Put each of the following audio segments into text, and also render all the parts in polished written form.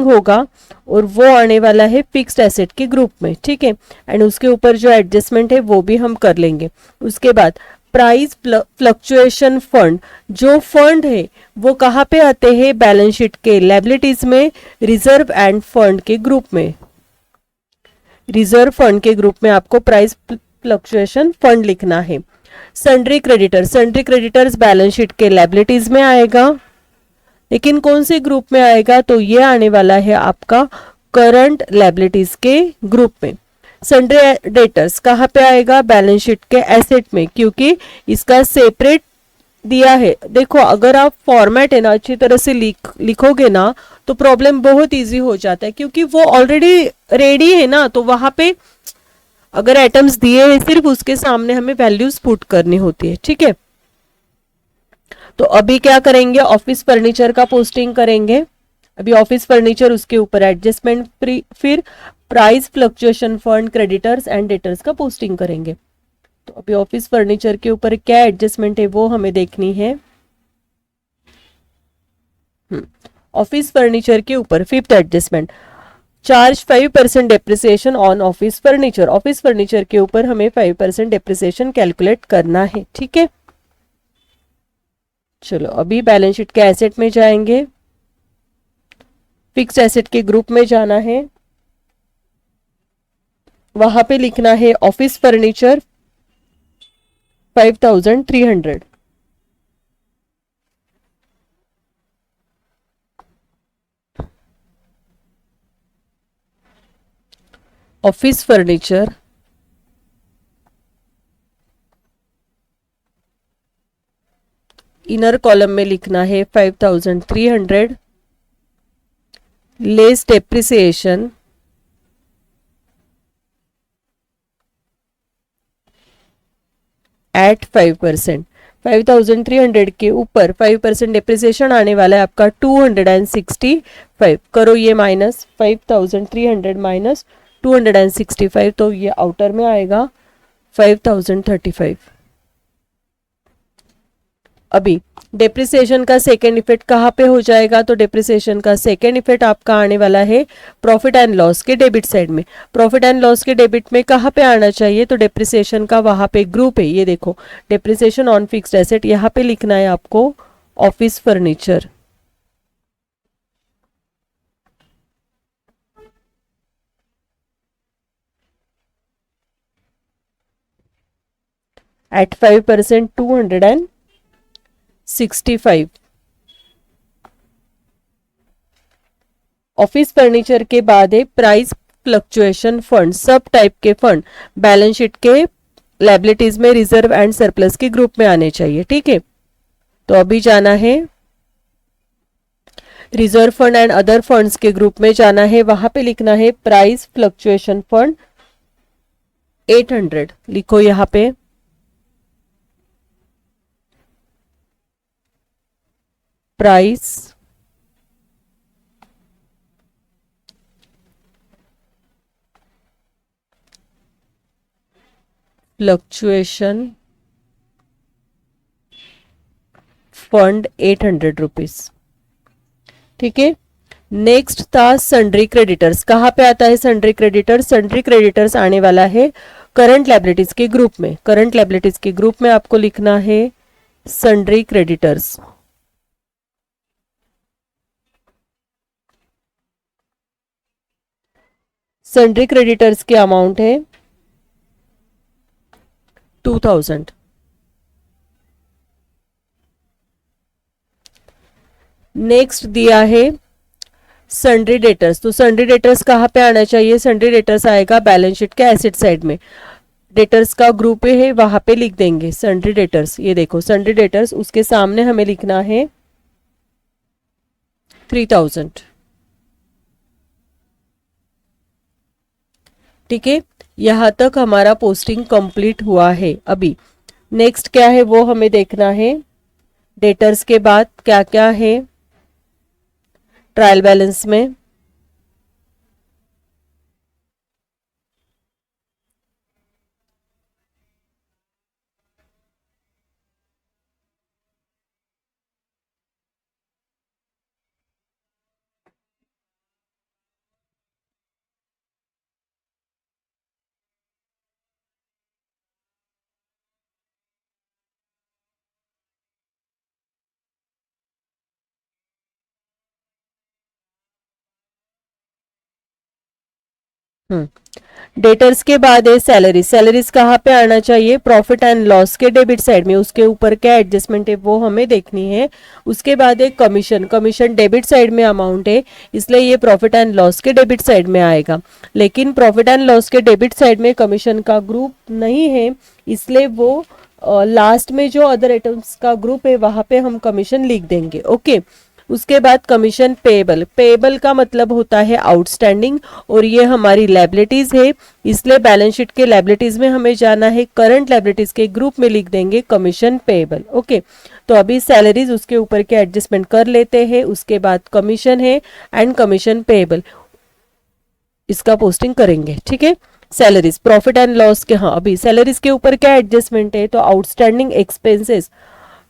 होगा और वो आने वाला है फिक्स्ड एसेट के ग्रुप में, ठीक है। एंड उसके ऊपर जो एडजस्टमेंट है वो भी हम कर लेंगे। उसके बाद प्राइस फ्लक्चुएशन फंड, जो फंड है वो कहाँ पे आते हैं, बैलेंस शीट के लायबिलिटीज में, रिजर्व एंड फंड के ग्रुप में। रिजर्व फंड के ग्रुप में आपको प्राइस फ्लक्चुएशन फंड लिखना है। Sundry creditors, sundry creditors balance sheet के लायबिलिटीज में आएगा, लेकिन कौन से ग्रुप में आएगा, तो ये आने वाला है आपका करंट लायबिलिटीज के ग्रुप में। सन्ड्री डेटर्स कहाँ पे आएगा, बैलेंस शीट के एसेट में, क्योंकि इसका सेपरेट दिया है। देखो अगर आप फॉर्मेट है ना अच्छी तरह से लिखोगे ना तो प्रॉब्लम बहुत इजी हो जाता है, क्योंकि वो ऑलरेडी रेडी है ना, तो वहां पे अगर आइटम्स दिए हैं सिर्फ उसके सामने हमें वैल्यूज पुट करनी होती है, ठीक है। तो अभी क्या करेंगे, ऑफिस फर्नीचर का पोस्टिंग करेंगे। अभी ऑफिस फर्नीचर, उसके ऊपर एडजस्टमेंट, फिर price fluctuation fund, creditors and debtors का पोस्टिंग करेंगे। तो अभी ऑफिस फर्नीचर के ऊपर क्या एडजस्टमेंट है वो हमें देखनी है। ऑफिस फर्नीचर के ऊपर fifth adjustment, charge 5% depreciation on office furniture. Office furniture के ऊपर हमें 5% डेप्रिसिएशन कैलकुलेट करना है, ठीक है। चलो अभी बैलेंस शीट के एसेट में जाएंगे, फिक्स्ड एसेट के ग्रुप में जाना है, वहां पे लिखना है office furniture 5300। Office furniture inner column में लिखना है 5300 लेस डेप्रिसिएशन एट 5%। 5300 के ऊपर 5% डिप्रिसिएशन आने वाला है आपका 265। करो ये माइनस, 5300 माइनस 265, तो ये आउटर में आएगा 5035। अभी डेप्रिसिएशन का सेकेंड इफेक्ट कहाँ पे हो जाएगा, तो डेप्रिसिएशन का सेकेंड इफेक्ट आपका आने वाला है प्रॉफिट एंड लॉस के डेबिट साइड में। प्रॉफिट एंड लॉस के डेबिट में कहाँ पे आना चाहिए, तो डेप्रिसिएशन का वहां पे ग्रुप है, ये देखो डेप्रिसिएशन ऑन फिक्स्ड एसेट, यहाँ पे लिखना है आपको office furniture. At 5% 265। Office furniture के बाद है प्राइस फ्लक्चुएशन फंड, सब टाइप के फंड बैलेंस शीट के लायबिलिटीज में, रिजर्व एंड सरप्लस के ग्रुप में आने चाहिए, ठीक है। तो अभी जाना है reserve fund and other funds के ग्रुप में जाना है, वहां पे लिखना है प्राइस फ्लक्चुएशन फंड 800, लिखो यहाँ पे। प्राइस फ्लक्चुएशन फंड 800 रुपीज, ठीक है। नेक्स्ट था सन्ड्री क्रेडिटर्स, कहां पे आता है सन्ड्री क्रेडिटर्स, सन्ड्री क्रेडिटर्स आने वाला है करंट लायबिलिटीज के ग्रुप में। करंट लायबिलिटीज के ग्रुप में आपको लिखना है सन्ड्री क्रेडिटर्स। सन्ड्री क्रेडिटर्स की अमाउंट है 2000। नेक्स्ट दिया है सन्ड्री डेटर्स, तो सन्ड्री डेटर्स कहाँ पे आना चाहिए, सन्ड्री डेटर्स आएगा बैलेंस शीट के एसेट साइड में। डेटर्स का ग्रुप है वहां पे लिख देंगे सन्ड्री डेटर्स, ये देखो सन्ड्री डेटर्स, उसके सामने हमें लिखना है 3000, ठीक है। यहां तक हमारा पोस्टिंग कंप्लीट हुआ है। अभी नेक्स्ट क्या है वो हमें देखना है, डेटर्स के बाद क्या क्या है ट्रायल बैलेंस में। डेटर्स के बाद है सैलरीज। सैलरीज कहाँ पे आना चाहिए? प्रॉफिट एंड लॉस के डेबिट साइड में। उसके ऊपर क्या एडजस्टमेंट है वो हमें देखनी है। उसके बाद है कमीशन। कमीशन डेबिट साइड में अमाउंट है, इसलिए ये प्रॉफिट एंड लॉस के डेबिट साइड में आएगा। लेकिन प्रॉफिट एंड लॉस के डेबिट साइड में कमीशन का ग्रुप नहीं है, इसलिए वो लास्ट में जो अदर आइटम्स का ग्रुप है वहां पे हम कमीशन लिख देंगे। ओके। उसके बाद कमीशन पेएबल। पेएबल का मतलब होता है आउटस्टैंडिंग, और ये हमारी लायबिलिटीज है, इसलिए बैलेंस शीट के लायबिलिटीज में हमें जाना है, करंट लायबिलिटीज के ग्रुप में लिख देंगे कमीशन पेएबल। ओके। तो अभी सैलरीज उसके ऊपर के एडजस्टमेंट कर लेते हैं। उसके बाद कमीशन है एंड कमीशन पेएबल, इसका पोस्टिंग करेंगे। ठीक है। सैलरीज प्रॉफिट एंड लॉस के, हाँ अभी सैलरीज के ऊपर क्या एडजस्टमेंट है? तो आउटस्टैंडिंग एक्सपेंसेस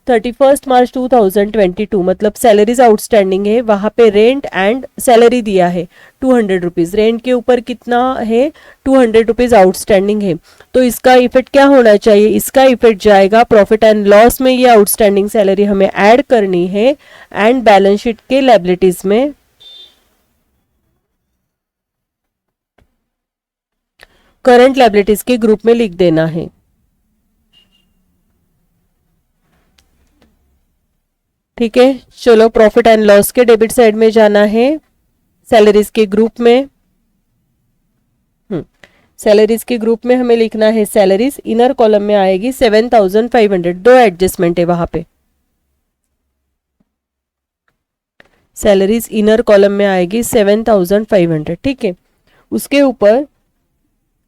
31 मार्च 2022, मतलब सैलरीज आउटस्टैंडिंग है, वहां पे रेंट एंड सैलरी दिया है 200 रुपीज। रेंट के ऊपर कितना है? 200 रुपीज आउटस्टैंडिंग है। तो इसका इफेक्ट क्या होना चाहिए? इसका इफेक्ट जाएगा प्रॉफिट एंड लॉस में, ये आउटस्टैंडिंग सैलरी हमें ऐड करनी है एंड बैलेंस शीट के लायबिलिटीज में करंट लायबिलिटीज के ग्रुप में लिख देना है। ठीक है। चलो प्रॉफिट एंड लॉस के डेबिट साइड में जाना है, सैलरीज के ग्रुप में। सैलरीज के ग्रुप में हमें लिखना है सैलरीज। इनर कॉलम में आएगी 7500। दो एडजस्टमेंट है वहां पे। सैलरीज इनर कॉलम में आएगी 7500। ठीक है। उसके ऊपर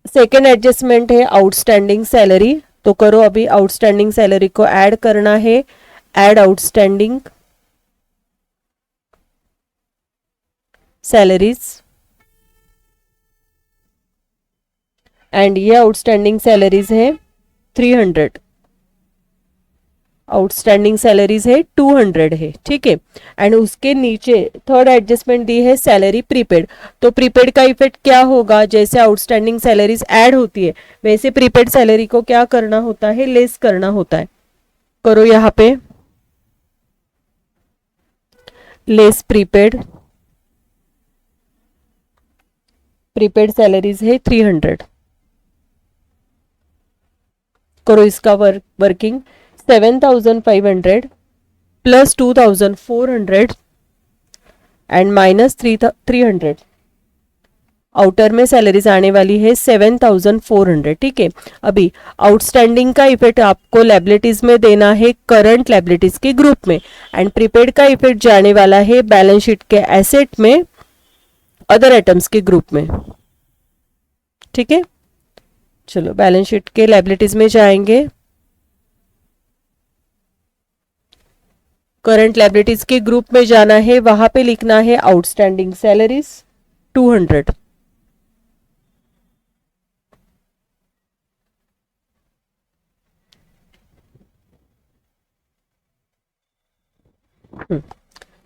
सेकेंड एडजस्टमेंट है आउटस्टैंडिंग सैलरी। तो करो, अभी आउटस्टैंडिंग सैलरी को ऐड करना है। ऐड आउटस्टैंडिंग सैलरीज, एंड ये आउटस्टैंडिंग सैलरीज है 300। आउटस्टैंडिंग सैलरीज है 200 है। ठीक है। एंड उसके नीचे थर्ड एडजस्टमेंट दी है सैलरी प्रीपेड। तो प्रीपेड का इफेक्ट क्या होगा? जैसे आउटस्टैंडिंग सैलरीज ऐड होती है, वैसे प्रीपेड सैलरी को क्या करना होता है? लेस करना होता है। करो यहाँ पे लेस प्रीपेड। प्रीपेड सैलरीज है 300। करो इसका working. 7500 plus 2400 and minus 300। Outer में सैलरीज आने वाली है 7400। ठीक है। अभी आउटस्टैंडिंग का इफेक्ट आपको लायबिलिटीज में देना है, करंट लायबिलिटीज के ग्रुप में, एंड प्रीपेड का इफेक्ट जाने वाला है बैलेंस शीट के एसेट में, अदर आइटम्स के ग्रुप में। ठीक है। चलो बैलेंस शीट के लायबिलिटीज में जाएंगे। करंट लायबिलिटीज के ग्रुप में जाना है, वहां पे लिखना है आउटस्टैंडिंग सैलरीज 200।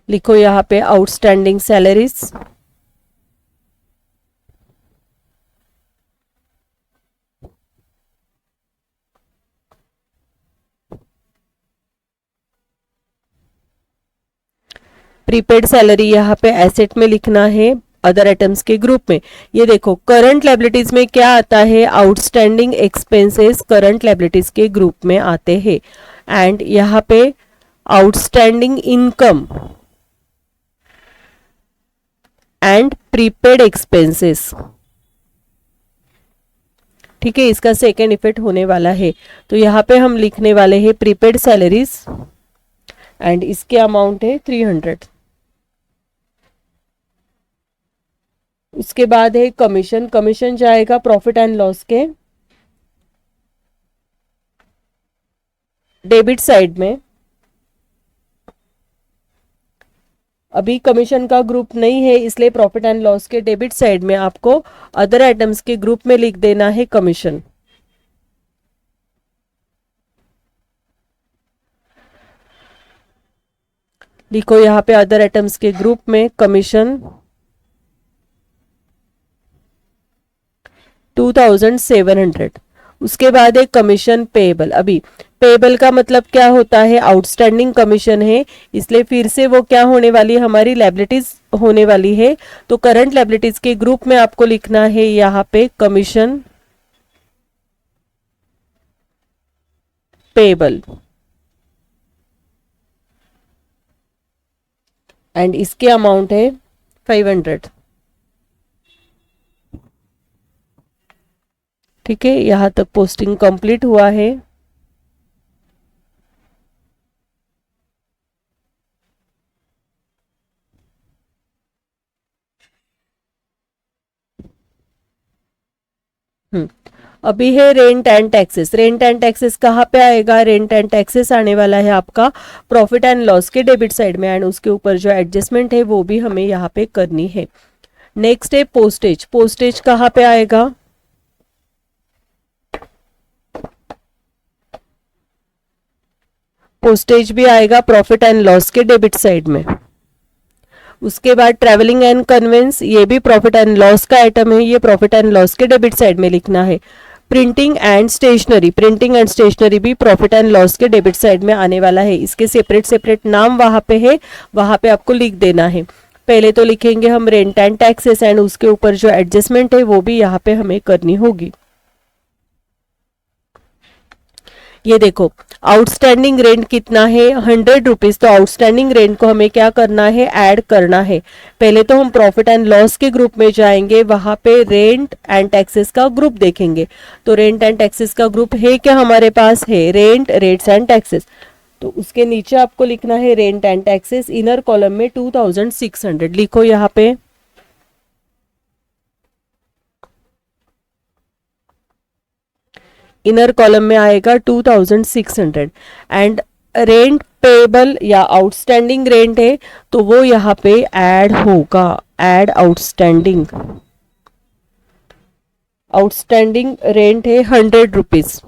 लिखो यहाँ पे आउटस्टैंडिंग सैलरीज। प्रीपेड सैलरी यहाँ पे एसेट में लिखना है, अदर आइटम्स के ग्रुप में। ये देखो करंट लायबिलिटीज में क्या आता है? आउटस्टैंडिंग एक्सपेंसेस करंट लायबिलिटीज के ग्रुप में आते हैं। एंड यहाँ पे outstanding income and prepaid expenses. ठीक है। इसका सेकेंड इफेक्ट होने वाला है। तो यहाँ पे हम लिखने वाले हैं प्रीपेड सैलरीज, एंड इसके अमाउंट है 300। उसके बाद है कमीशन। कमीशन जाएगा प्रॉफिट एंड लॉस के डेबिट साइड में। अभी कमीशन का ग्रुप नहीं है, इसलिए प्रॉफिट एंड लॉस के डेबिट साइड में आपको अदर आइटम्स के ग्रुप में लिख देना है कमीशन। लिखो यहाँ पे अदर आइटम्स के ग्रुप में कमीशन 2700। उसके बाद है कमीशन पेएबल। अभी पेबल का मतलब क्या होता है, आउटस्टैंडिंग कमीशन है, इसलिए फिर से वो क्या होने वाली है, हमारी लायबिलिटीज होने वाली है। तो करंट लायबिलिटीज के ग्रुप में आपको लिखना है यहाँ पे कमीशन पेबल, एंड इसके अमाउंट है 500। ठीक है, यहाँ तक पोस्टिंग कंप्लीट हुआ है। अभी है rent and taxes. Rent and taxes कहाँ पे आएगा, रेंट एंड टैक्सेस आने वाला है आपका प्रॉफिट एंड लॉस के डेबिट साइड में, एंड उसके ऊपर जो एडजस्टमेंट है वो भी हमें यहाँ पे करनी है। नेक्स्ट है पोस्टेज। पोस्टेज कहाँ पे आएगा, पोस्टेज भी आएगा प्रॉफिट एंड लॉस के डेबिट साइड में। उसके बाद ट्रैवलिंग एंड कन्वेंस, ये भी प्रॉफिट एंड लॉस का आइटम है, ये प्रॉफिट एंड लॉस के डेबिट साइड में लिखना है। Printing and stationery, printing and stationery भी प्रॉफिट एंड लॉस के डेबिट साइड में आने वाला है। इसके सेपरेट सेपरेट नाम वहां पे है, वहां पे आपको लिख देना है। पहले तो लिखेंगे हम रेंट एंड टैक्सेस, एंड उसके ऊपर जो एडजस्टमेंट है वो भी यहाँ पे हमें करनी होगी। ये देखो, आउटस्टैंडिंग रेंट कितना है, 100 रुपीज। तो आउटस्टैंडिंग रेंट को हमें क्या करना है, ऐड करना है। पहले तो हम प्रॉफिट एंड लॉस के ग्रुप में जाएंगे, वहां पे रेंट एंड टैक्सेस का ग्रुप देखेंगे। तो रेंट एंड टैक्सेस का ग्रुप है क्या, हमारे पास है रेंट, रेट्स एंड टैक्सेस। तो उसके नीचे आपको लिखना है rent and taxes, inner column में 2600 लिखो यहाँ पे। इनर कॉलम में आएगा 2600, एंड रेंट पेबल या आउटस्टैंडिंग रेंट है तो वो यहाँ पे ऐड होगा, ऐड आउटस्टैंडिंग। आउटस्टैंडिंग रेंट है 100 रुपीज,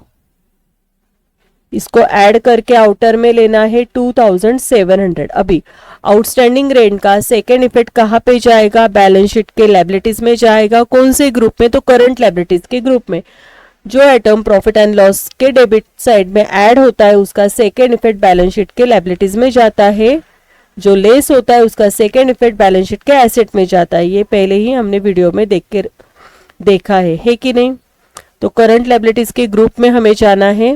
इसको ऐड करके आउटर में लेना है 2700। अभी आउटस्टैंडिंग रेंट का सेकेंड इफेक्ट कहाँ पे जाएगा, बैलेंस शीट के लायबिलिटीज में जाएगा। कौन से ग्रुप में, तो करंट लायबिलिटीज के ग्रुप में। जो आइटम प्रॉफिट एंड लॉस के डेबिट साइड में ऐड होता है उसका सेकेंड इफेक्ट बैलेंस शीट के लायबिलिटीज में जाता है। जो लेस होता है उसका सेकेंड इफेक्ट बैलेंस शीट के एसेट में जाता है। ये पहले ही हमने वीडियो में देखा है कि नहीं। तो करंट लायबिलिटीज के ग्रुप में हमें जाना है।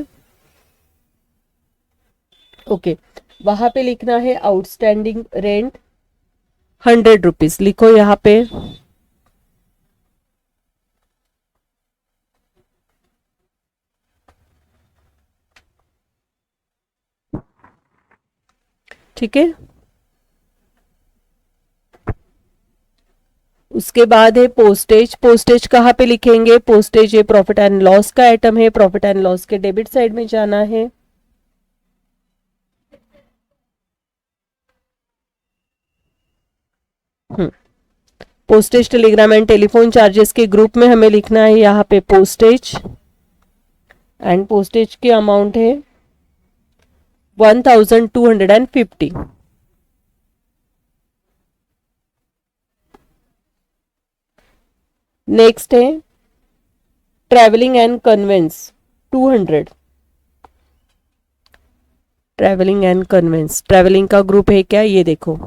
ओके, वहां पे लिखना है आउटस्टैंडिंग रेंट 100 रुपीज, लिखो यहाँ पे। ठीक है, उसके बाद है पोस्टेज। पोस्टेज कहाँ पे लिखेंगे, पोस्टेज ये प्रॉफिट एंड लॉस का आइटम है, प्रॉफिट एंड लॉस के डेबिट साइड में जाना है। Postage telegram and telephone charges के ग्रुप में हमें लिखना है यहाँ पे पोस्टेज, एंड पोस्टेज की अमाउंट है 1250। नेक्स्ट है travelling and conveyance 200। Travelling and conveyance, travelling का ग्रुप है क्या, ये देखो।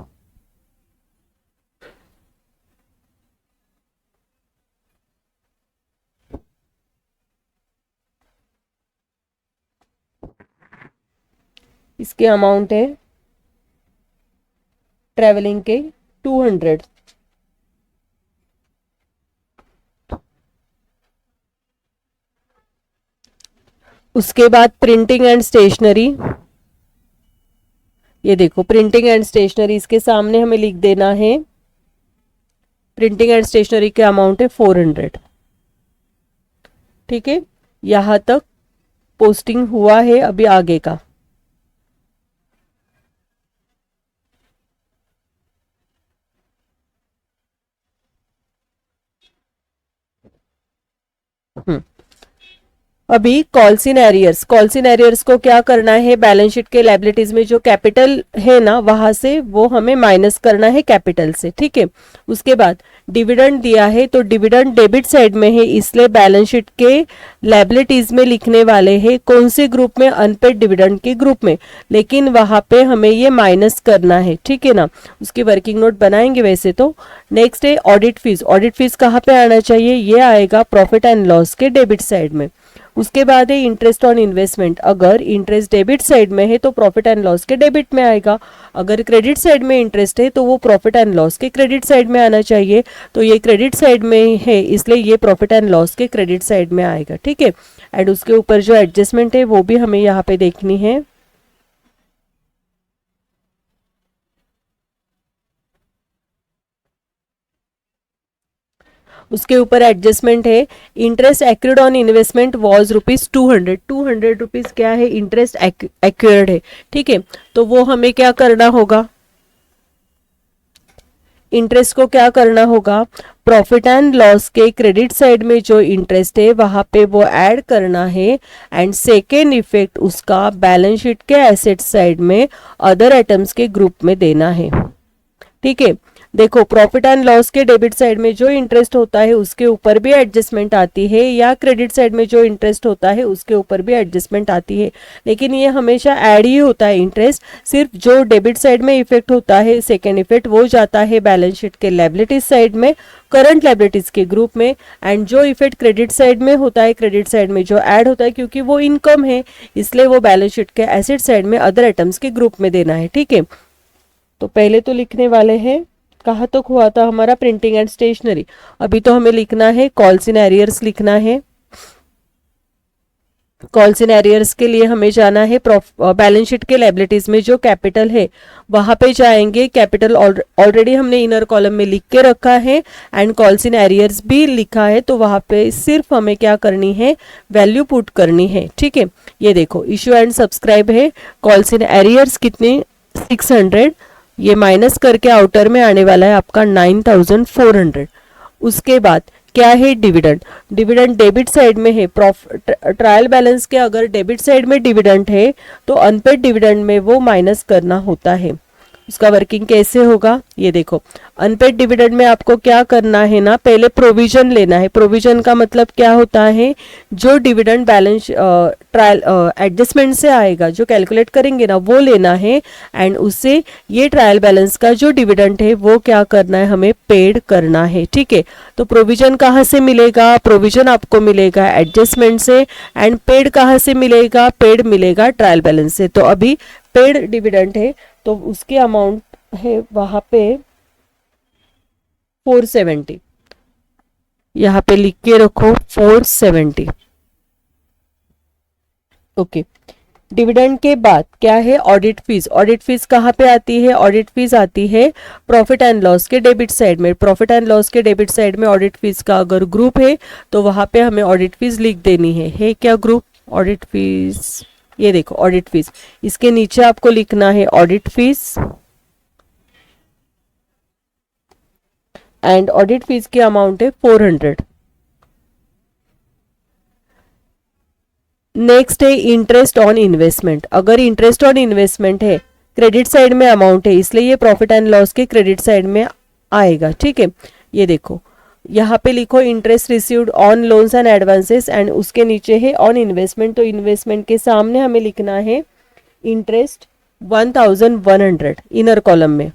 इसके अमाउंट है ट्रैवलिंग के 200। उसके बाद प्रिंटिंग एंड स्टेशनरी, ये देखो प्रिंटिंग एंड स्टेशनरी, इसके सामने हमें लिख देना है प्रिंटिंग एंड स्टेशनरी के अमाउंट है 400। ठीक है, यहां तक पोस्टिंग हुआ है। अभी आगे का, अभी कॉल्स इन एरियर्स को क्या करना है, बैलेंस शीट के लायबिलिटीज में जो कैपिटल है ना वहां से वो हमें माइनस करना है कैपिटल से, ठीक है। उसके बाद डिविडेंड दिया है तो डिविडेंड डेबिट साइड में है, इसलिए बैलेंस शीट के लायबिलिटीज में लिखने वाले हैं कौन से ग्रुप में, अनपेड डिविडेंड के ग्रुप में, लेकिन वहां पे हमें ये माइनस करना है, ठीक है ना। उसकी वर्किंग नोट बनाएंगे वैसे तो। नेक्स्ट है ऑडिट फीस कहाँ पे आना चाहिए, ये आएगा प्रॉफिट एंड लॉस के डेबिट साइड में। उसके बाद है इंटरेस्ट ऑन इन्वेस्टमेंट, अगर इंटरेस्ट डेबिट साइड में है तो प्रॉफिट एंड लॉस के डेबिट में आएगा, अगर क्रेडिट साइड में इंटरेस्ट है तो वो प्रॉफिट एंड लॉस के क्रेडिट साइड में आना चाहिए, तो ये क्रेडिट साइड में है इसलिए ये प्रॉफिट एंड लॉस के क्रेडिट साइड में आएगा, ठीक है। एंड उसके ऊपर जो एडजस्टमेंट है वो भी हमें यहाँ पे देखनी है। उसके ऊपर एडजस्टमेंट है, इंटरेस्ट एक्यूर्ड ऑन इन्वेस्टमेंट वॉज ₹200, ₹200 क्या है, इंटरेस्ट एक्यूर्ड है, ठीक है। तो वो हमें क्या करना होगा, इंटरेस्ट को क्या करना होगा, प्रॉफिट एंड लॉस के क्रेडिट साइड में जो इंटरेस्ट है वहां पे वो ऐड करना है, एंड सेकेंड इफेक्ट उसका बैलेंस शीट के एसेट साइड में अदर आइटम्स के ग्रुप में देना है, ठीक है। देखो प्रॉफिट एंड लॉस के डेबिट साइड में जो इंटरेस्ट होता है उसके ऊपर भी एडजस्टमेंट आती है, या क्रेडिट साइड में जो इंटरेस्ट होता है उसके ऊपर भी एडजस्टमेंट आती है, लेकिन ये हमेशा ऐड ही होता है इंटरेस्ट। सिर्फ जो डेबिट साइड में इफेक्ट होता है सेकेंड इफेक्ट वो जाता है बैलेंस शीट के लायबिलिटीज साइड में, करंट लायबिलिटीज के ग्रुप में, एंड जो इफेक्ट क्रेडिट साइड में होता है, क्रेडिट साइड में जो ऐड होता है क्योंकि वो इनकम है इसलिए वो बैलेंस शीट के एसेट साइड में अदर आइटम्स के ग्रुप में देना है, ठीक है। तो पहले तो लिखने वाले हैं, कहाँ तक हुआ था हमारा, प्रिंटिंग एंड स्टेशनरी। अभी तो हमें लिखना है कॉल्स इन एरियर्स लिखना है। कॉल्स इन एरियर्स के लिए हमें जाना है बैलेंस शीट के लायबिलिटीज में जो कैपिटल है वहां पे जाएंगे, कैपिटल ऑलरेडी हमने इनर कॉलम में लिख के रखा है एंड कॉल्स इन एरियर्स भी लिखा है, तो वहां पे सिर्फ हमें क्या करनी है, वैल्यू पुट करनी है, ठीक है। ये देखो इश्यू एंड सब्सक्राइब है, कॉल्स इन एरियर्स कितने 600, ये माइनस करके आउटर में आने वाला है आपका 9400। उसके बाद क्या है, डिविडेंड डेबिट साइड में है, ट्रायल बैलेंस के अगर डेबिट साइड में डिविडेंड है तो अनपेड डिविडेंड में वो माइनस करना होता है। उसका वर्किंग कैसे होगा, ये देखो अनपेड डिविडेंड में आपको क्या करना है ना, पहले प्रोविजन लेना है। प्रोविजन का मतलब क्या होता है, जो डिविडेंड बैलेंस ट्रायल एडजस्टमेंट से आएगा जो कैलकुलेट करेंगे ना वो लेना है, एंड उससे ये ट्रायल बैलेंस का जो डिविडेंड है वो क्या करना है, हमें पेड करना है, ठीक है। तो प्रोविजन कहाँ से मिलेगा, प्रोविजन आपको मिलेगा एडजस्टमेंट से, एंड पेड कहाँ से मिलेगा, पेड मिलेगा ट्रायल बैलेंस से। तो अभी पेड डिविडेंड है तो उसकी अमाउंट है वहां पे 470, यहाँ पे लिख के रखो 470, ओके। डिविडेंड के बाद क्या है, ऑडिट फीस कहाँ पे आती है, ऑडिट फीस आती है प्रॉफिट एंड लॉस के डेबिट साइड में। प्रॉफिट एंड लॉस के डेबिट साइड में ऑडिट फीस का अगर ग्रुप है तो वहां पे हमें ऑडिट फीस लिख देनी है क्या ग्रुप, ऑडिट फीस, ये देखो ऑडिट फीस, इसके नीचे आपको लिखना है audit fees, and audit fees की अमाउंट है 400। नेक्स्ट है इंटरेस्ट ऑन इन्वेस्टमेंट, अगर इंटरेस्ट ऑन इन्वेस्टमेंट है क्रेडिट साइड में अमाउंट है इसलिए ये प्रॉफिट एंड लॉस के क्रेडिट साइड में आएगा, ठीक है। ये देखो यहाँ पे लिखो interest received on loans and advances, and उसके नीचे है ऑन इन्वेस्टमेंट, तो इन्वेस्टमेंट के सामने हमें लिखना है इंटरेस्ट 1100 इनर कॉलम में।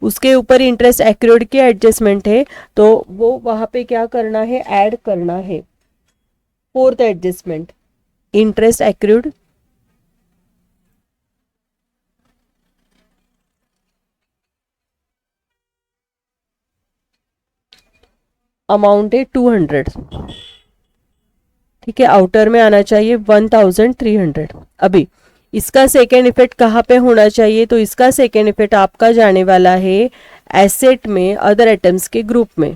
उसके ऊपर इंटरेस्ट एक्यूर्ड की एडजस्टमेंट है तो वो वहां पे क्या करना है, ऐड करना है, फोर्थ एडजस्टमेंट इंटरेस्ट एक्यूर्ड अमाउंट है 200, ठीक है, आउटर में आना चाहिए 1300। अभी इसका सेकेंड इफेक्ट कहाँ पे होना चाहिए, तो इसका सेकेंड इफेक्ट आपका जाने वाला है एसेट में अदर आइटम्स के ग्रुप में,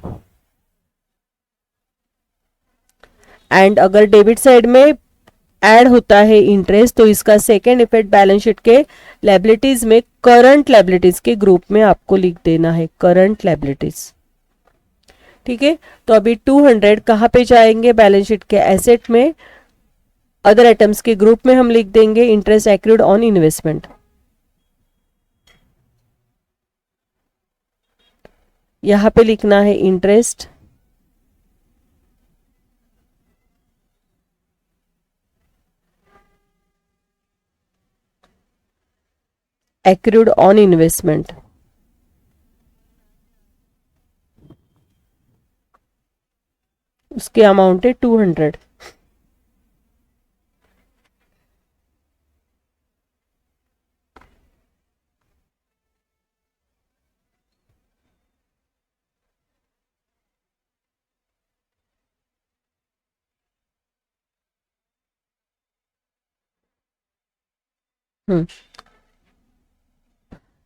एंड अगर डेबिट साइड में ऐड होता है इंटरेस्ट तो इसका सेकेंड इफेक्ट बैलेंस शीट के लायबिलिटीज में करंट लायबिलिटीज के ग्रुप में आपको लिख देना है, करंट लायबिलिटीज, ठीक है। तो अभी 200 कहाँ पे जाएंगे, बैलेंस शीट के एसेट में, अदर आइटम्स के ग्रुप में हम लिख देंगे इंटरेस्ट एक्रूड ऑन इन्वेस्टमेंट। यहां पे लिखना है इंटरेस्ट एक्रूड ऑन इन्वेस्टमेंट। उसकी अमाउंट है 200।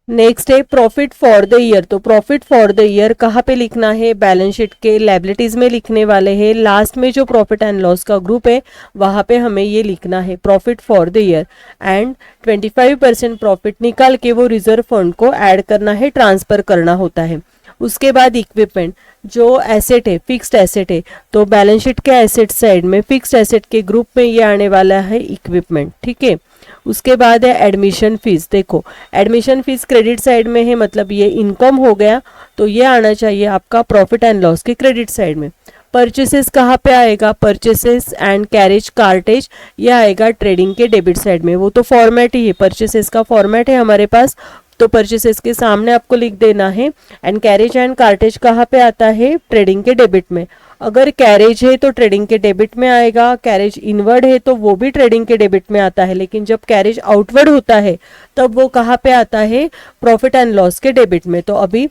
नेक्स्ट है प्रॉफिट फॉर द ईयर। तो प्रॉफिट फॉर द ईयर कहाँ पे लिखना है, बैलेंस शीट के लायबिलिटीज में लिखने वाले हैं। लास्ट में जो प्रॉफिट एंड लॉस का ग्रुप है वहां पे हमें ये लिखना है profit for the year, and 25% profit निकाल के वो रिजर्व फंड को ऐड करना है, ट्रांसफर करना होता है। उसके बाद इक्विपमेंट जो एसेट है, फिक्स्ड एसेट है, तो बैलेंस शीट के एसेट साइड में फिक्स्ड एसेट के ग्रुप में ये आने वाला है इक्विपमेंट, ठीक है। उसके बाद है एडमिशन फीस। देखो एडमिशन फीस क्रेडिट साइड में है, मतलब ये इनकम हो गया, तो ये आना चाहिए आपका प्रॉफिट एंड लॉस के क्रेडिट साइड में। परचेसेस कहाँ पे आएगा, परचेसेस एंड कैरेज कार्टेज, ये आएगा ट्रेडिंग के डेबिट साइड में। वो तो फॉर्मेट ही है, परचेसेस का फॉर्मेट है हमारे पास, तो परचेसेस के सामने आपको लिख देना है। एंड कैरेज एंड कार्टेज कहाँ पे आता है, ट्रेडिंग के डेबिट में। अगर कैरेज है तो ट्रेडिंग के डेबिट में आएगा, कैरेज इनवर्ड है तो वो भी ट्रेडिंग के डेबिट में आता है, लेकिन जब कैरेज आउटवर्ड होता है तब वो कहाँ पे आता है, प्रॉफिट एंड लॉस के डेबिट में। तो अभी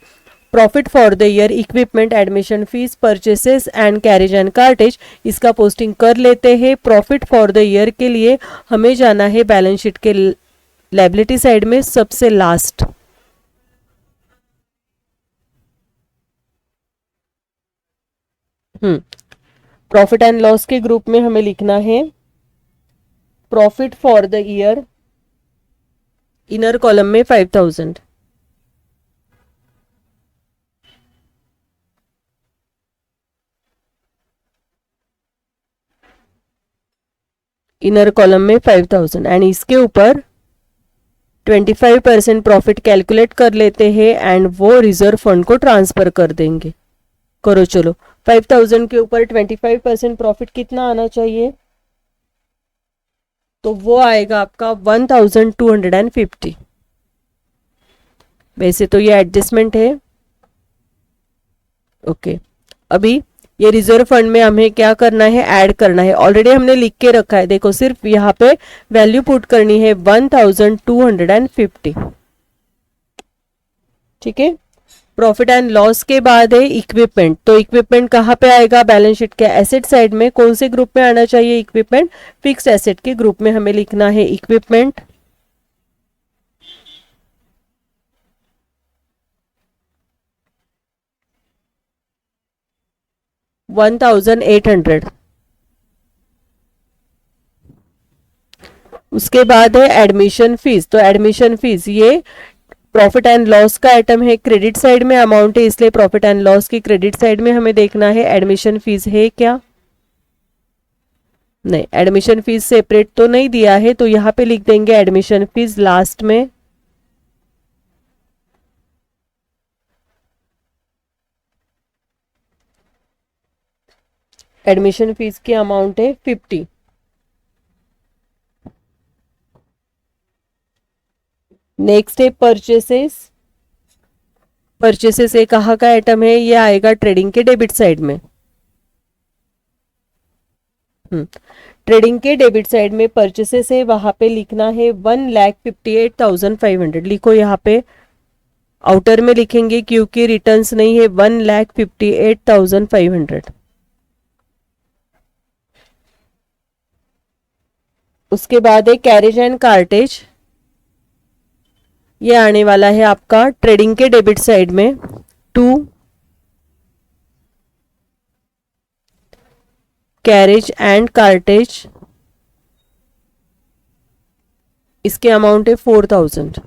profit for the year, equipment, admission fees, purchases and carriage and cartridge, इसका पोस्टिंग कर लेते हैं। प्रॉफिट फॉर द ईयर के लिए हमें जाना है बैलेंस शीट के लायबिलिटी साइड में सबसे लास्ट। प्रॉफिट एंड लॉस के ग्रुप में हमें लिखना है profit for the year, inner column में 5000, इनर कॉलम में 5000, एंड इसके ऊपर 25% प्रॉफिट कैलकुलेट कर लेते हैं एंड वो रिजर्व फंड को ट्रांसफर कर देंगे। करो चलो, 5000 के ऊपर 25% प्रॉफिट कितना आना चाहिए, तो वो आएगा आपका 1250। वैसे तो ये एडजस्टमेंट है, ओके। अभी ये रिजर्व फंड में हमें क्या करना है, ऐड करना है। ऑलरेडी हमने लिख के रखा है, देखो सिर्फ यहाँ पे वैल्यू पुट करनी है 1250, ठीक है। प्रॉफिट एंड लॉस के बाद है इक्विपमेंट। तो इक्विपमेंट कहाँ पे आएगा, बैलेंस शीट के एसेट साइड में। कौन से ग्रुप में आना चाहिए इक्विपमेंट, फिक्स्ड एसेट के ग्रुप में हमें लिखना है इक्विपमेंट। $1800। उसके बाद है एडमिशन फीस। तो एडमिशन फीस ये प्रॉफिट एंड लॉस का आइटम है, क्रेडिट साइड में अमाउंट है, इसलिए प्रॉफिट एंड लॉस की क्रेडिट साइड में हमें देखना है एडमिशन फीस है क्या, नहीं एडमिशन फीस सेपरेट तो नहीं दिया है, तो यहां पे लिख देंगे एडमिशन फीस लास्ट में। एडमिशन फीस की अमाउंट है 50। नेक्स्ट है परचेसेस। परचेसेस एक कहाँ का आइटम है, ये आएगा ट्रेडिंग के डेबिट साइड में। ट्रेडिंग के डेबिट साइड में परचेसेस है, वहां पे लिखना है 1,58,500। लिखो यहाँ पे, आउटर में लिखेंगे क्योंकि रिटर्न्स नहीं है, 1,58,500। उसके बाद है कैरेज एंड कार्टेज, ये आने वाला है आपका ट्रेडिंग के डेबिट साइड में 2, कैरेज एंड कार्टेज, इसके अमाउंट है 4000,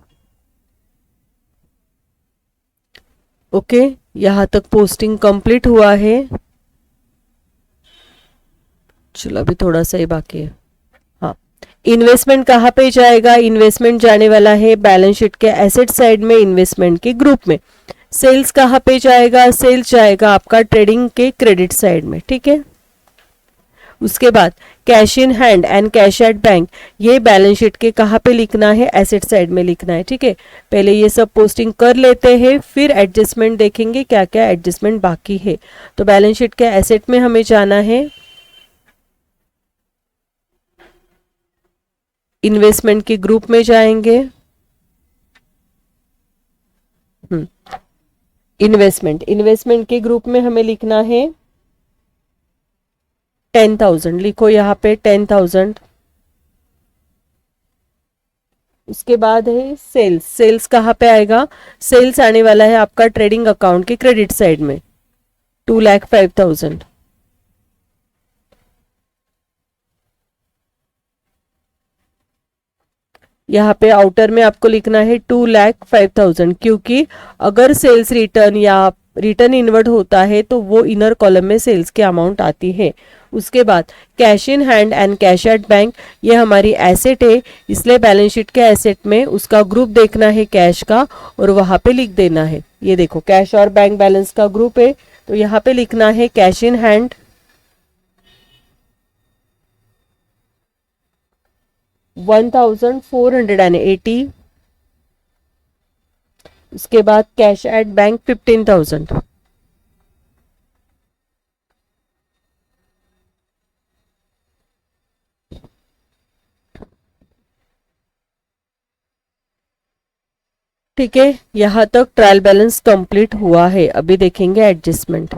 ओके। यहाँ तक पोस्टिंग कंप्लीट हुआ है। चलो अभी थोड़ा सा ही बाकी है। हाँ, इन्वेस्टमेंट कहाँ पे जाएगा? इन्वेस्टमेंट जाने वाला है बैलेंस शीट के एसेट साइड में, इन्वेस्टमेंट के ग्रुप में। सेल्स कहाँ पे जाएगा? सेल्स जाएगा आपका ट्रेडिंग के क्रेडिट साइड में, ठीक है। उसके बाद cash in hand and cash at bank, ये बैलेंस शीट के कहाँ पे लिखना है? एसेट साइड में लिखना है, ठीक है। पहले ये सब पोस्टिंग कर लेते हैं, फिर एडजस्टमेंट देखेंगे क्या क्या एडजस्टमेंट बाकी है। तो बैलेंस शीट के एसेट में हमें जाना है, इन्वेस्टमेंट के ग्रुप में जाएंगे। इन्वेस्टमेंट के ग्रुप में हमें लिखना है 10,000, लिखो यहाँ पे 10,000। उसके बाद है सेल्स। सेल्स कहाँ पे आएगा? सेल्स आने वाला है आपका ट्रेडिंग अकाउंट के क्रेडिट साइड में 2,05,000। यहाँ पे आउटर में आपको लिखना है 2,05,000, क्योंकि अगर सेल्स रिटर्न या रिटर्न इनवर्ट होता है तो वो इनर कॉलम में सेल्स की अमाउंट आती है। उसके बाद cash in hand and cash at bank, ये हमारी एसेट है, इसलिए बैलेंस शीट के एसेट में उसका ग्रुप देखना है कैश का, और वहां पे लिख देना है। ये देखो कैश और बैंक बैलेंस का ग्रुप है, तो यहाँ पे लिखना है कैश इन हैंड 1,480। उसके बाद कैश एट बैंक 15,000। ठीक है, यहां तक ट्रायल बैलेंस कंप्लीट हुआ है। अभी देखेंगे एडजस्टमेंट।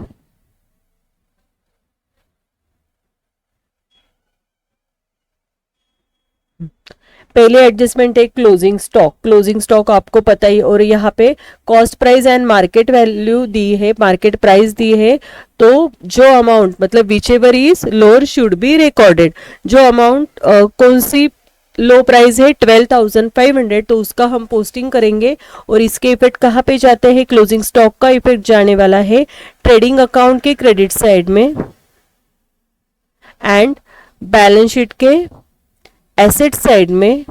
पहले एडजस्टमेंट है क्लोजिंग स्टॉक। क्लोजिंग स्टॉक आपको पता ही, और यहाँ पे cost price and market value दी है, मार्केट प्राइस दी है। तो जो अमाउंट मतलब whichever is lower should be recorded. जो अमाउंट कौन सी लो प्राइस है 12,500, तो उसका हम पोस्टिंग करेंगे। और इसके इफेक्ट कहाँ पे जाते हैं? क्लोजिंग स्टॉक का इफेक्ट जाने वाला है ट्रेडिंग अकाउंट के क्रेडिट साइड में एंड बैलेंस शीट के एसेट साइड में।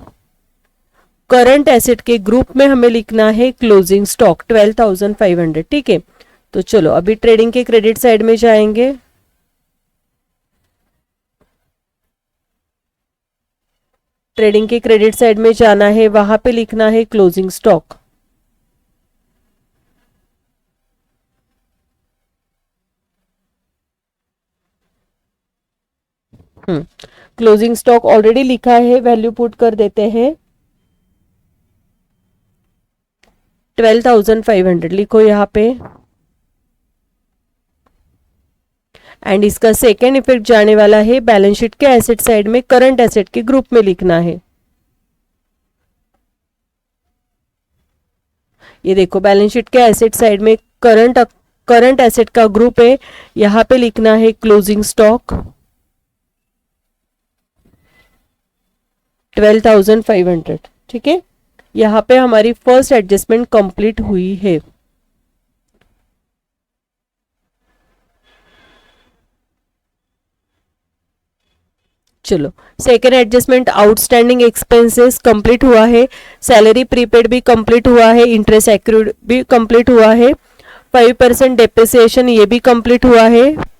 करंट एसेट के ग्रुप में हमें लिखना है क्लोजिंग स्टॉक 12,500, ठीक है। तो चलो अभी ट्रेडिंग के क्रेडिट साइड में जाएंगे। ट्रेडिंग के क्रेडिट साइड में जाना है, वहां पे लिखना है closing stock. Closing stock already लिखा है, वैल्यू पुट कर देते हैं 12,500, लिखो यहाँ पे। एंड इसका सेकेंड इफेक्ट जाने वाला है बैलेंस शीट के एसेट साइड में, करंट एसेट के ग्रुप में लिखना है। ये देखो बैलेंस शीट के एसेट साइड में करंट एसेट का ग्रुप है, यहां पे लिखना है क्लोजिंग स्टॉक 12,500, ठीक है। यहां पे हमारी फर्स्ट एडजस्टमेंट कंप्लीट हुई है। चलो second adjustment outstanding expenses complete हुआ है, सैलरी प्रीपेड भी कंप्लीट हुआ है, इंटरेस्ट एक्रूड भी कंप्लीट हुआ है, 5% डेप्रिसिएशन ये भी कंप्लीट हुआ है।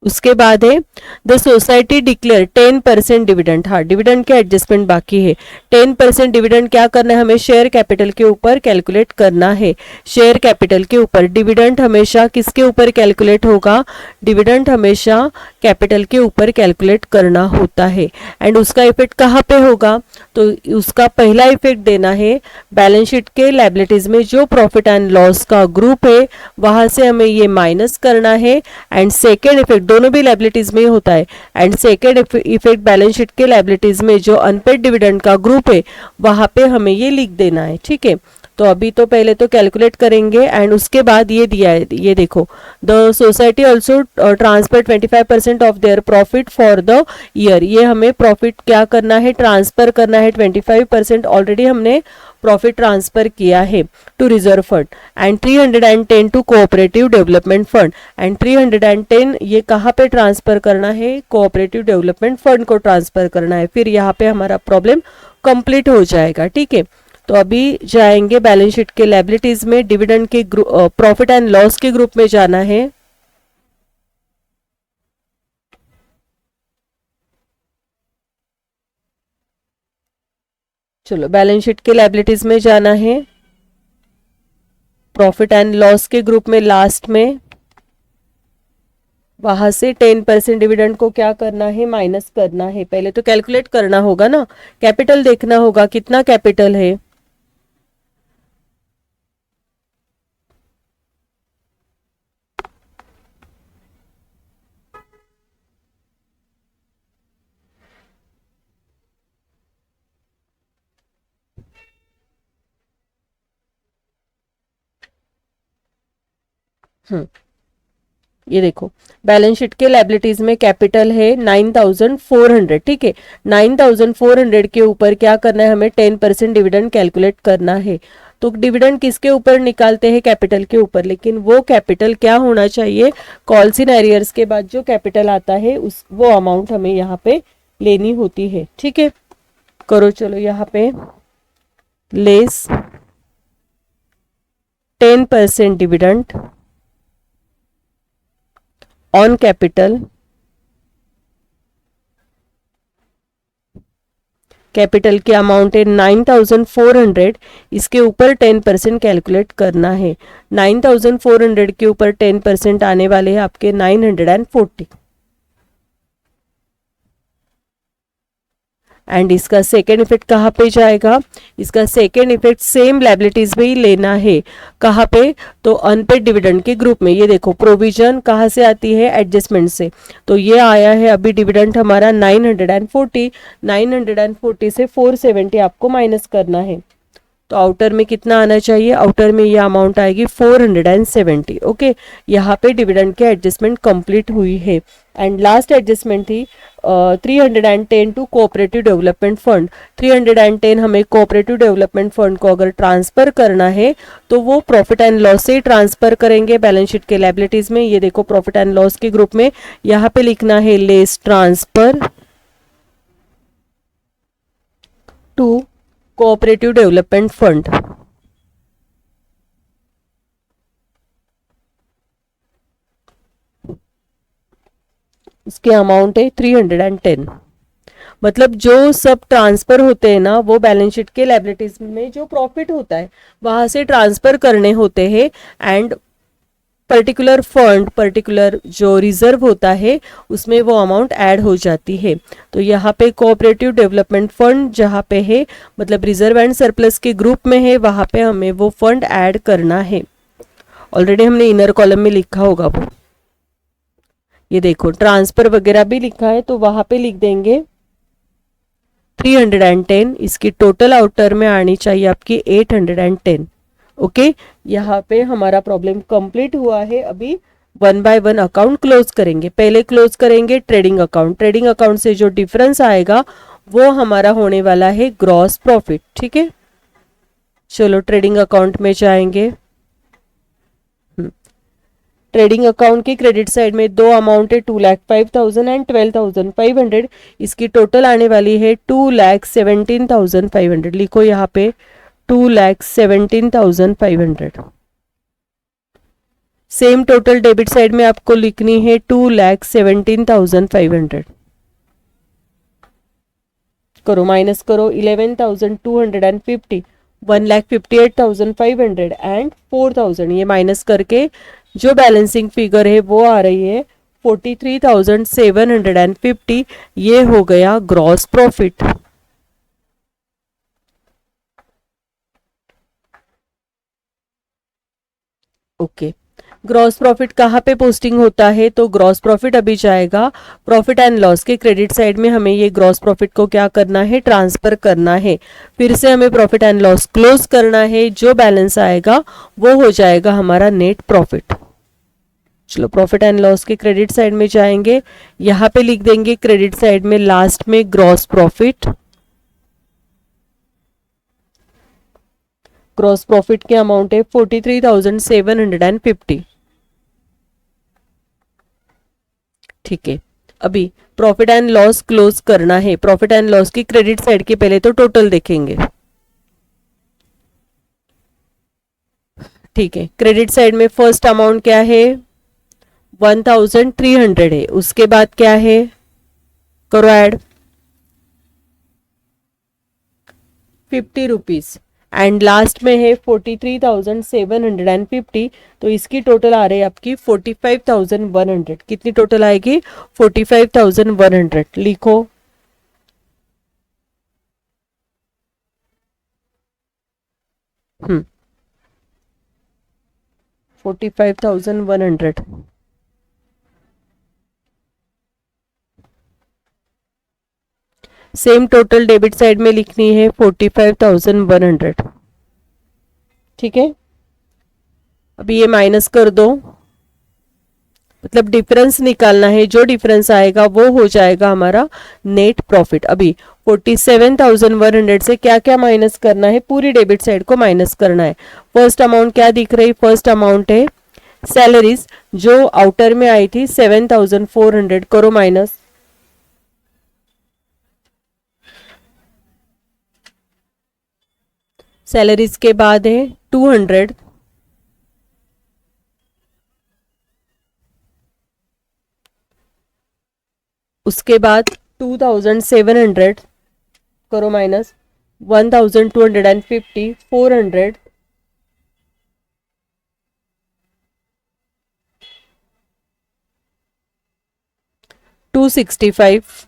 उसके बाद है द सोसाइटी डिक्लेयर 10% डिविडेंड। हाँ, डिविडेंड के एडजस्टमेंट बाकी है। 10% डिविडेंड क्या करना है? हमें शेयर कैपिटल के ऊपर कैलकुलेट करना है। शेयर कैपिटल के ऊपर डिविडेंड हमेशा किसके ऊपर कैलकुलेट होगा? डिविडेंड हमेशा कैपिटल के ऊपर कैलकुलेट करना होता है। एंड उसका इफेक्ट कहाँ पे होगा? तो उसका पहला इफेक्ट देना है बैलेंस शीट के लायबिलिटीज में जो प्रॉफिट एंड लॉस का ग्रुप है, वहां से हमें ये माइनस करना है। एंड सेकेंड इफेक्ट दोनों भी लायबिलिटीज में होता है। And second effect balance sheet के लायबिलिटीज में जो अनपेड डिविडेंड का ग्रुप है, वहां पे हमें ये लिख देना है, ठीक है। तो अभी तो पहले तो कैलकुलेट करेंगे एंड उसके बाद ये दिया है, ये देखो the society also transfer 25% of their profit for the year. ये हमें प्रॉफिट क्या करना है? ट्रांसफर करना है 25%। ऑलरेडी हमने प्रॉफिट ट्रांसफर किया है to reserve fund and 310 to cooperative development fund and 310 ये कहाँ पे ट्रांसफर करना है, कोऑपरेटिव डेवलपमेंट फंड को ट्रांसफर करना है। फिर यहाँ पे हमारा प्रॉब्लम कंप्लीट हो जाएगा। ठीक है, तो अभी जाएंगे बैलेंस शीट के लायबिलिटीज में, डिविडेंड के प्रॉफिट एंड लॉस के ग्रुप में जाना है। चलो बैलेंस शीट के लायबिलिटीज में जाना है, प्रॉफिट एंड लॉस के ग्रुप में लास्ट में, वहां से 10% डिविडेंड को क्या करना है, माइनस करना है। पहले तो कैलकुलेट करना होगा ना, कैपिटल देखना होगा कितना कैपिटल है। ये देखो बैलेंस शीट के लायबिलिटीज में कैपिटल है 9400। ठीक है, 9400 के ऊपर क्या करना है, हमें 10% डिविडेंड कैलकुलेट करना है। तो डिविडेंड किसके ऊपर निकालते हैं, कैपिटल के ऊपर, लेकिन वो कैपिटल क्या होना चाहिए, कॉल्स इन एरियर्स के बाद जो कैपिटल आता है उस वो अमाउंट हमें यहाँ पे लेनी होती है। ठीक है, करो चलो यहाँ पे less 10% dividend on capital, capital की अमाउंट है 9400, इसके ऊपर 10% कैलकुलेट करना है। 9400 के ऊपर 10% आने वाले हैं आपके 940 एंड इसका सेकेंड इफेक्ट कहाँ पे जाएगा, इसका सेकेंड इफेक्ट सेम लायबिलिटीज में ही लेना है। कहाँ पे, तो अनपेड डिविडेंड के ग्रुप में। ये देखो प्रोविजन कहाँ से आती है, एडजस्टमेंट से। तो ये आया है अभी डिविडेंड हमारा 940 से 470 आपको माइनस करना है। तो आउटर में कितना आना चाहिए, आउटर में ये अमाउंट आएगी 470। ओके, यहाँ पे डिविडेंड के एडजस्टमेंट कंप्लीट हुई है एंड लास्ट एडजस्टमेंट थी 310 टू कोऑपरेटिव डेवलपमेंट फंड। 310 हमें कोऑपरेटिव डेवलपमेंट फंड को अगर ट्रांसफर करना है तो वो प्रॉफिट एंड लॉस से ट्रांसफर करेंगे बैलेंस शीट के लायबिलिटीज में। ये देखो प्रॉफिट एंड लॉस के ग्रुप में यहाँ पे लिखना है less transfer to cooperative development fund. इसके अमाउंट है 310। मतलब जो सब ट्रांसफर होते हैं ना वो बैलेंस शीट के लायबिलिटीज में जो प्रॉफिट होता है वहां से ट्रांसफर करने होते हैं एंड पर्टिकुलर फंड, पर्टिकुलर जो रिजर्व होता है उसमें वो अमाउंट ऐड हो जाती है। तो यहाँ पे कोऑपरेटिव डेवलपमेंट फंड जहाँ पे है, मतलब रिजर्व एंड सरप्लस के ग्रुप में है, वहाँ पे हमें वो फंड ऐड करना है। ऑलरेडी हमने इनर कॉलम में लिखा होगा वो, ये देखो ट्रांसफर वगैरह भी लिखा है, तो वहाँ पे लिख देंगे 310। इसकी टोटल आउटर में आनी चाहिए आपकी 810। ओके, यहाँ पे हमारा प्रॉब्लम कंप्लीट हुआ है। अभी 1 बाय 1 अकाउंट क्लोज करेंगे। पहले क्लोज करेंगे ट्रेडिंग अकाउंट। ट्रेडिंग अकाउंट से जो डिफरेंस आएगा वो हमारा होने वाला है ग्रॉस प्रॉफिट। ठीक है, चलो ट्रेडिंग अकाउंट में जाएंगे। ट्रेडिंग अकाउंट की क्रेडिट साइड में दो अमाउंट है 2,05,000 एंड 12,500। इसकी टोटल आने वाली है 2,17,500। लिखो यहाँ पे 2,17,500। सेम टोटल डेबिट साइड में आपको लिखनी है 2,17,500। करो माइनस करो 11,250, 1,58,500 एंड 4,000। ये माइनस करके जो बैलेंसिंग फिगर है वो आ रही है 43,750। ये हो गया gross profit. Okay, gross profit कहाँ पे पोस्टिंग होता है, तो ग्रॉस प्रॉफिट अभी जाएगा प्रॉफिट एंड लॉस के क्रेडिट साइड में। हमें ये ग्रॉस प्रॉफिट को क्या करना है, ट्रांसफर करना है। फिर से हमें प्रॉफिट एंड लॉस क्लोज करना है। जो बैलेंस आएगा वो हो जाएगा हमारा नेट प्रॉफिट। चलो प्रॉफिट एंड लॉस के क्रेडिट साइड में जाएंगे, यहाँ पे लिख देंगे क्रेडिट साइड में लास्ट में ग्रॉस प्रॉफिट। ग्रॉस प्रॉफिट की अमाउंट है 43,750। ठीक है, अभी प्रॉफिट एंड लॉस क्लोज करना है। प्रॉफिट एंड लॉस की क्रेडिट साइड के पहले तो टोटल देखेंगे। ठीक है, क्रेडिट साइड में फर्स्ट अमाउंट क्या है, 1300 है। उसके बाद क्या है, करो ऐड, 50 रुपीज। एंड लास्ट में है 43,750। तो इसकी टोटल आ रही है आपकी 45,100। कितनी टोटल आएगी, 45,100। लिखो, हम्म, 45,100। सेम टोटल डेबिट साइड में लिखनी है 45,100। ठीक है, अभी ये माइनस कर दो, मतलब डिफरेंस निकालना है। जो डिफरेंस आएगा वो हो जाएगा हमारा नेट प्रॉफिट। अभी 47,100 से क्या क्या माइनस करना है, पूरी डेबिट साइड को माइनस करना है। फर्स्ट अमाउंट क्या दिख रही, फर्स्ट अमाउंट है सैलरीज, जो आउटर में आई थी 7,400, करो माइनस। सैलरीज के बाद है 200, उसके बाद 2,700, करो माइनस, 1,250, 400, 265,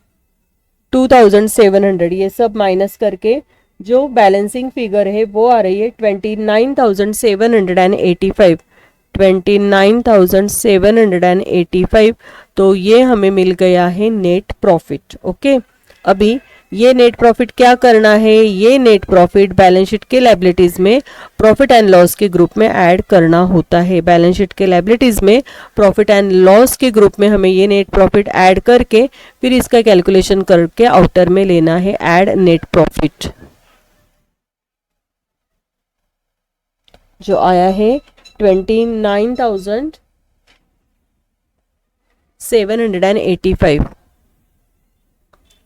2,700। ये सब माइनस करके जो बैलेंसिंग फिगर है वो आ रही है 29,785। 29,785। तो ये हमें मिल गया है नेट प्रॉफिट। ओके, अभी ये नेट प्रॉफिट क्या करना है, ये नेट प्रॉफिट बैलेंस शीट के लायबिलिटीज में प्रॉफिट एंड लॉस के ग्रुप में ऐड करना होता है। बैलेंस शीट के लायबिलिटीज में प्रॉफिट एंड लॉस के ग्रुप में हमें ये नेट प्रॉफिट ऐड करके फिर इसका कैलकुलेशन करके आउटर में लेना है ऐड नेट प्रॉफिट, जो आया है 29,785।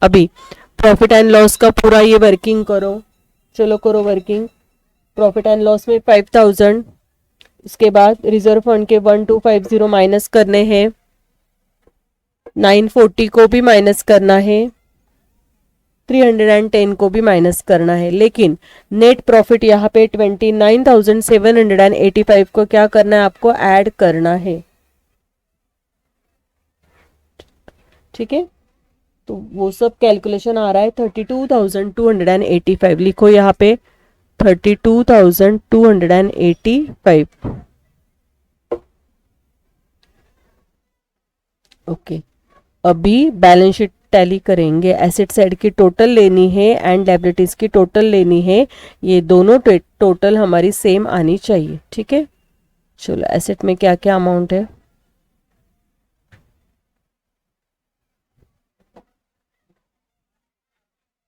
अभी प्रॉफिट एंड लॉस का पूरा ये वर्किंग करो, चलो करो वर्किंग। प्रॉफिट एंड लॉस में 5,000, उसके बाद रिजर्व फंड के 1250 माइनस करने हैं, 940 को भी माइनस करना है, 310 को भी माइनस करना है। लेकिन नेट प्रॉफिट यहाँ पे 29,785 को क्या करना है, आपको ऐड करना है। ठीक है, तो वो सब कैलकुलेशन आ रहा है 32,285। लिखो यहाँ पे 32,285। ओके, अभी बैलेंस शीट टैली करेंगे। एसेट साइड की टोटल लेनी है एंड लायबिलिटीज की टोटल लेनी है। ये दोनों टोटल हमारी सेम आनी चाहिए। ठीक है, चलो एसेट में क्या क्या अमाउंट है,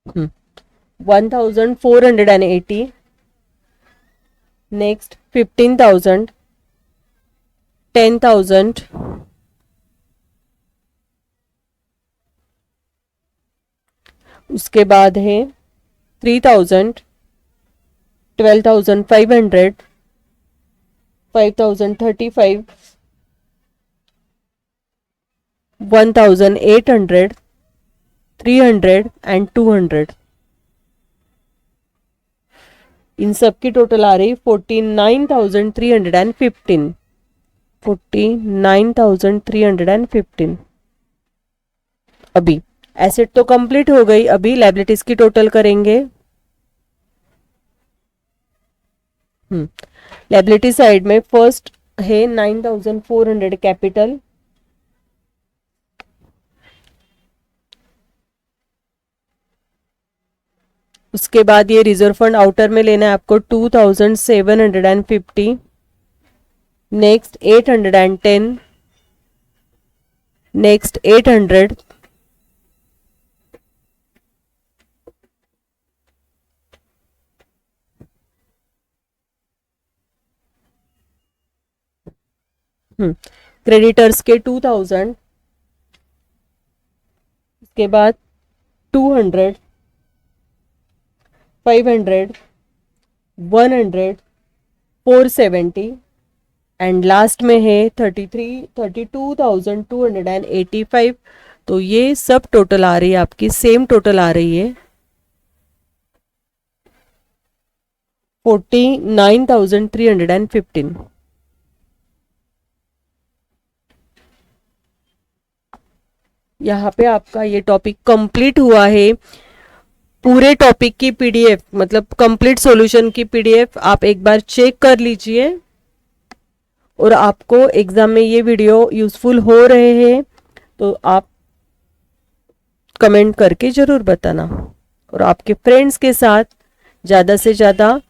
हम्म, 1,480, नेक्स्ट 15,000, 10,000, उसके बाद है 3,000, 12,500, 5,035, 1,800, 300 एंड 200। इन सब की टोटल आ रही 49,315। 49,315। अभी एसेट तो कंप्लीट हो गई, अभी लायबिलिटीज की टोटल करेंगे। लायबिलिटी साइड में फर्स्ट है 9,400 कैपिटल, उसके बाद ये रिजर्व फंड आउटर में लेना है आपको 2,750, नेक्स्ट 810, नेक्स्ट 800, क्रेडिटर्स के 2000, इसके बाद 200, 500, 100, 470 एंड लास्ट में है 32,285। तो ये सब टोटल आ रही है, आपकी सेम टोटल आ रही है 49,315। यहाँ पे आपका ये टॉपिक कंप्लीट हुआ है। पूरे टॉपिक की पीडीएफ, मतलब कंप्लीट सॉल्यूशन की पीडीएफ आप एक बार चेक कर लीजिए, और आपको एग्जाम में ये वीडियो यूजफुल हो रहे हैं तो आप कमेंट करके ज़रूर बताना, और आपके फ्रेंड्स के साथ ज़्यादा से ज़्यादा